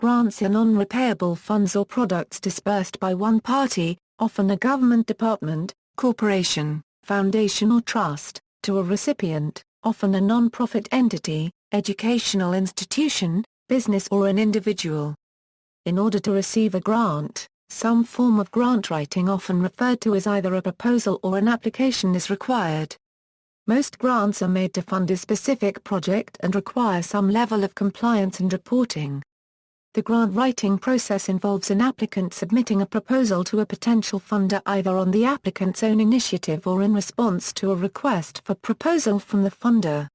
grants are non-repayable funds or products disbursed by one party, often a government department, corporation, foundation or trust, to a recipient, often a non-profit entity, educational institution, business or an individual. In order to receive a grant, some form of grant writing, often referred to as either a proposal or an application, is required. Most grants are made to fund a specific project and require some level of compliance and reporting. The grant writing process involves an applicant submitting a proposal to a potential funder either on the applicant's own initiative or in response to a request for proposal from the funder.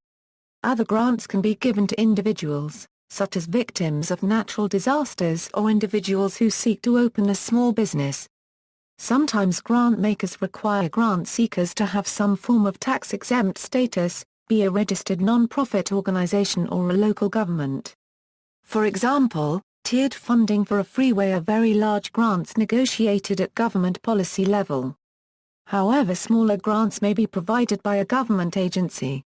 Other grants can be given to individuals, such as victims of natural disasters or individuals who seek to open a small business. Sometimes grant makers require grant seekers to have some form of tax-exempt status, be a registered non-profit organization or a local government. For example, tiered funding for a freeway are very large grants negotiated at government policy level. However, smaller grants may be provided by a government agency.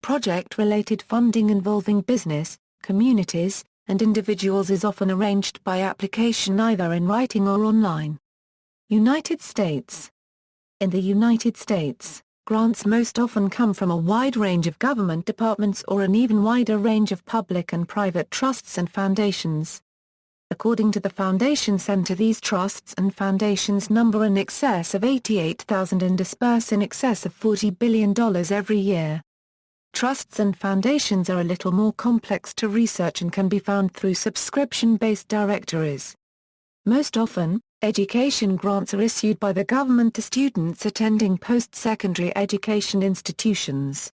Project-related funding involving business, communities, and individuals is often arranged by application either in writing or online. United States. In the United States, grants most often come from a wide range of government departments or an even wider range of public and private trusts and foundations. According to the Foundation Center, these trusts and foundations number in excess of 88,000 and disperse in excess of $40 billion every year. Trusts and foundations are a little more complex to research and can be found through subscription-based directories. Most often, education grants are issued by the government to students attending post-secondary education institutions.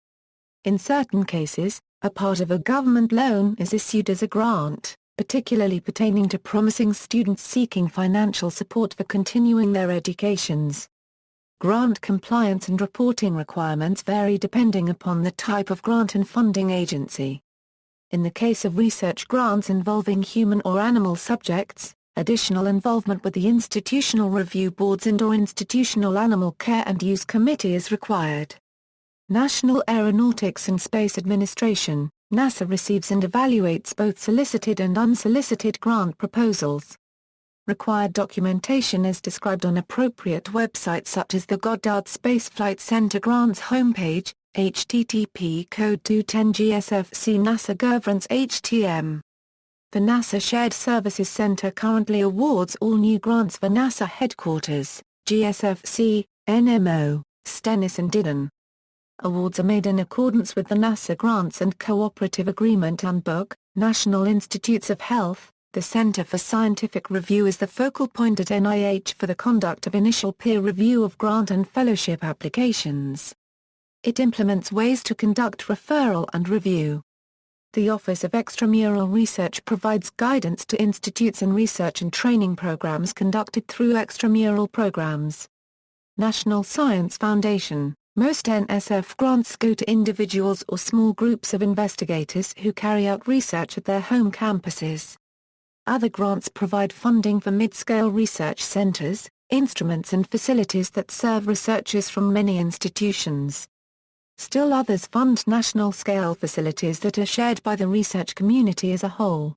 In certain cases, a part of a government loan is issued as a grant, particularly pertaining to promising students seeking financial support for continuing their educations. Grant compliance and reporting requirements vary depending upon the type of grant and funding agency. In the case of research grants involving human or animal subjects, additional involvement with the institutional review boards and/or institutional animal care and use committee is required. National Aeronautics and Space Administration, NASA receives and evaluates both solicited and unsolicited grant proposals. Required documentation is described on appropriate websites such as the Goddard Space Flight Center Grants homepage, http ://code210 GSFC NASA Governance HTM. The NASA Shared Services Center currently awards all new grants for NASA headquarters, GSFC, NMO, Stennis and Dillon. Awards are made in accordance with the NASA Grants and Cooperative Agreement Handbook. National Institutes of Health. The Center for Scientific Review is the focal point at NIH for the conduct of initial peer review of grant and fellowship applications. It implements ways to conduct referral and review. The Office of Extramural Research provides guidance to institutes and research and training programs conducted through extramural programs. National Science Foundation. Most NSF grants go to individuals or small groups of investigators who carry out research at their home campuses. Other grants provide funding for mid-scale research centers, instruments and facilities that serve researchers from many institutions. Still others fund national-scale facilities that are shared by the research community as a whole.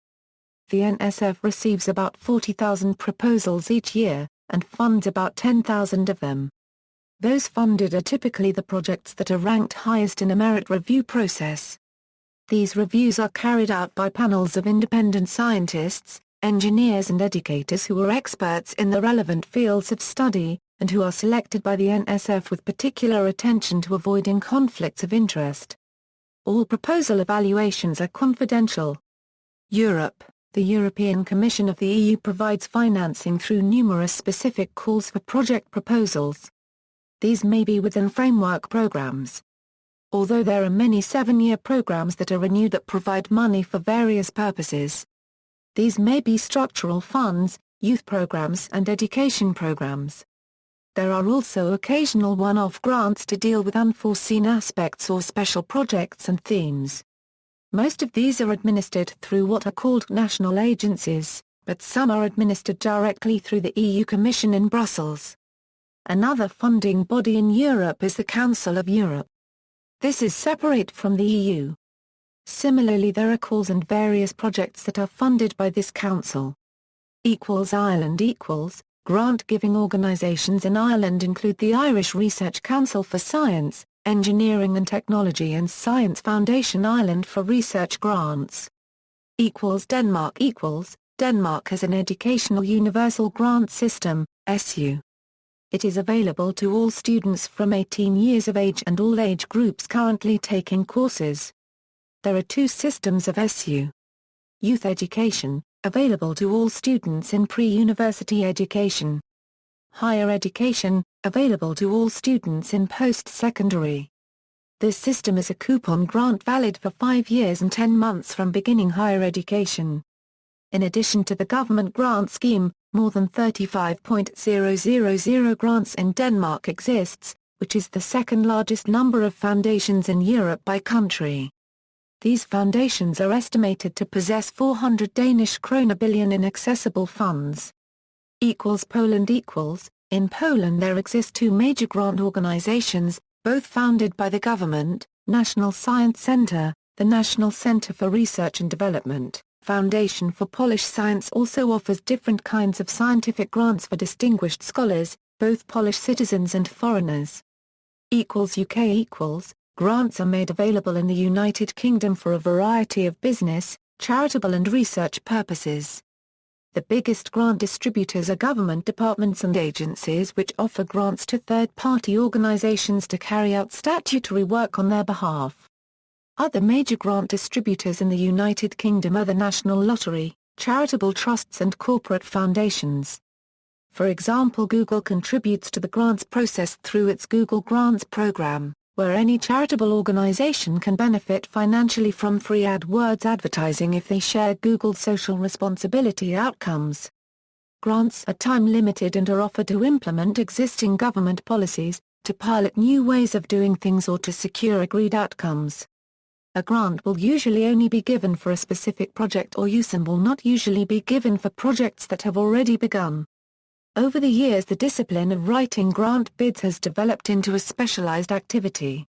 The NSF receives about 40,000 proposals each year, and funds about 10,000 of them. Those funded are typically the projects that are ranked highest in a merit review process. These reviews are carried out by panels of independent scientists, engineers and educators who are experts in the relevant fields of study, and who are selected by the NSF with particular attention to avoiding conflicts of interest. All proposal evaluations are confidential. Europe. The European Commission of the EU provides financing through numerous specific calls for project proposals. These may be within framework programs. Although there are many 7-year programs that are renewed that provide money for various purposes. These may be structural funds, youth programs and education programs. There are also occasional one-off grants to deal with unforeseen aspects or special projects and themes. Most of these are administered through what are called national agencies, but some are administered directly through the EU Commission in Brussels. Another funding body in Europe is the Council of Europe. This is separate from the EU. Similarly, there are calls and various projects that are funded by this council. Ireland grant-giving organisations in Ireland include the Irish Research Council for Science, Engineering and Technology and Science Foundation Ireland for research grants. Denmark Denmark has an educational universal grant system, SU. It is available to all students from 18 years of age and all age groups currently taking courses. There are two systems of SU. Youth education, available to all students in pre-university education. Higher education, available to all students in post-secondary. This system is a coupon grant valid for 5 years and 10 months from beginning higher education. In addition to the government grant scheme, more than 35,000 grants in Denmark exists, which is the second largest number of foundations in Europe by country. These foundations are estimated to possess 400 Danish krone billion in accessible funds. Poland In Poland there exist two major grant organizations, both founded by the government, National Science Centre, the National Centre for Research and Development. Foundation for Polish Science also offers different kinds of scientific grants for distinguished scholars, both Polish citizens and foreigners. UK Grants are made available in the United Kingdom for a variety of business, charitable and research purposes. The biggest grant distributors are government departments and agencies which offer grants to third-party organisations to carry out statutory work on their behalf. Other major grant distributors in the United Kingdom are the National Lottery, charitable trusts and corporate foundations. For example, Google contributes to the grants process through its Google Grants program, where any charitable organization can benefit financially from free AdWords advertising if they share Google's social responsibility outcomes. Grants are time-limited and are offered to implement existing government policies, to pilot new ways of doing things or to secure agreed outcomes. A grant will usually only be given for a specific project or use and will not usually be given for projects that have already begun. Over the years the discipline of writing grant bids has developed into a specialized activity.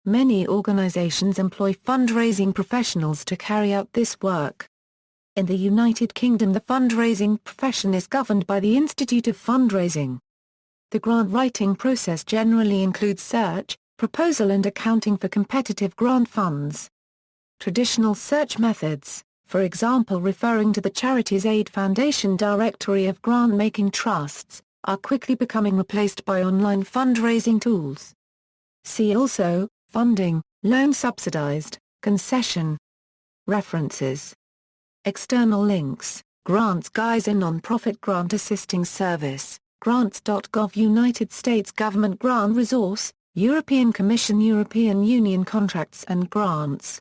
Many organizations employ fundraising professionals to carry out this work. In the United Kingdom the fundraising profession is governed by the Institute of Fundraising. The grant writing process generally includes search, proposal and accounting for competitive grant funds. Traditional search methods, for example referring to the Charities Aid Foundation directory of grant-making trusts, are quickly becoming replaced by online fundraising tools. See also, funding, loan subsidized, concession. References. External links, Grants Guys, a non-profit grant assisting service, grants.gov, United States Government Grant Resource, European Commission, European Union Contracts and Grants.